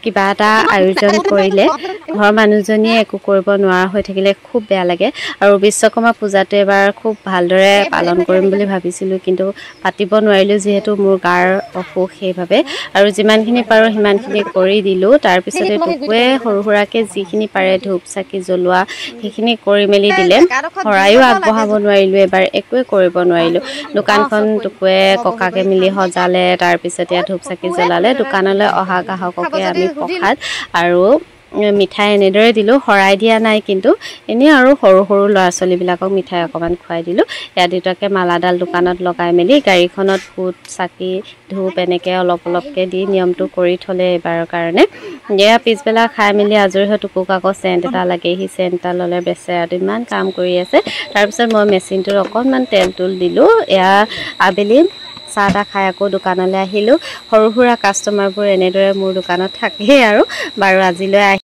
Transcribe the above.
কিবা এটা আয়োজন কৰিলে ঘৰৰ মানুহজনীয়ে একো কৰিব নোৱাৰা হৈ থাকিলে খুব বেয়া লাগে আৰু বিশ্বকৰ্মা পূজাটো এবাৰ খুব ভালদৰে পালন কৰিম বুলি ভাবিছিলোঁ কিন্তু পাতিব নোৱাৰিলোঁ যিহেতু মোৰ গাৰ অসুখ সেইভাবে আৰু যিমানখিনি পাৰোঁ সিমানখিনি কৰি দিলোঁ তাৰপিছতে টুকুৱে সৰু সুৰাকৈ যিখিনি পাৰে ধূপ চাকি জ্বলোৱা সেইখিনি কৰি মেলি দিলে শৰায়ো আগবঢ়াব নোৱাৰিলোঁ এবাৰ একোৱে কৰিব নোৱাৰিলোঁ দোকানখন টুকুৱে ককাকে মিলি সজালে তাৰপিছতে ধূপ চাকি জ্বলালে দোকানলৈ অহা গ্ৰাহককে আমি প্ৰসাদ আৰু মিঠাই এনেদৰে দিলোঁ শৰাই দিয়া নাই কিন্তু এনেই আৰু সৰু সৰু ল'ৰা ছোৱালীবিলাকক মিঠাই অকণমান খুৱাই দিলোঁ ইয়াত দুটাকৈ মালাডাল দোকানত লগাই মেলি গাড়ীখনত বুট চাকি ধূপ এনেকৈ অলপ অলপকৈ দি নিয়মটো কৰি থ'লে এইবাৰৰ কাৰণে এয়া পিছবেলা খাই মেলি আজৰি হৈ টুকুক আকৌ চেণ্ট এটা লাগে সি চেণ্ট এটা ল'লে বেচেৰাটো ইমান কাম কৰি আছে তাৰপিছত মই মেচিনটোত অকণমান তেল তুল দিলোঁ এয়া আবেলি চাহ তাহ খাই আকৌ দোকানলৈ আহিলোঁ সৰু সুৰা কাষ্টমাৰবোৰ এনেদৰে মোৰ দোকানত থাকেই আৰু বাৰু আজিলৈ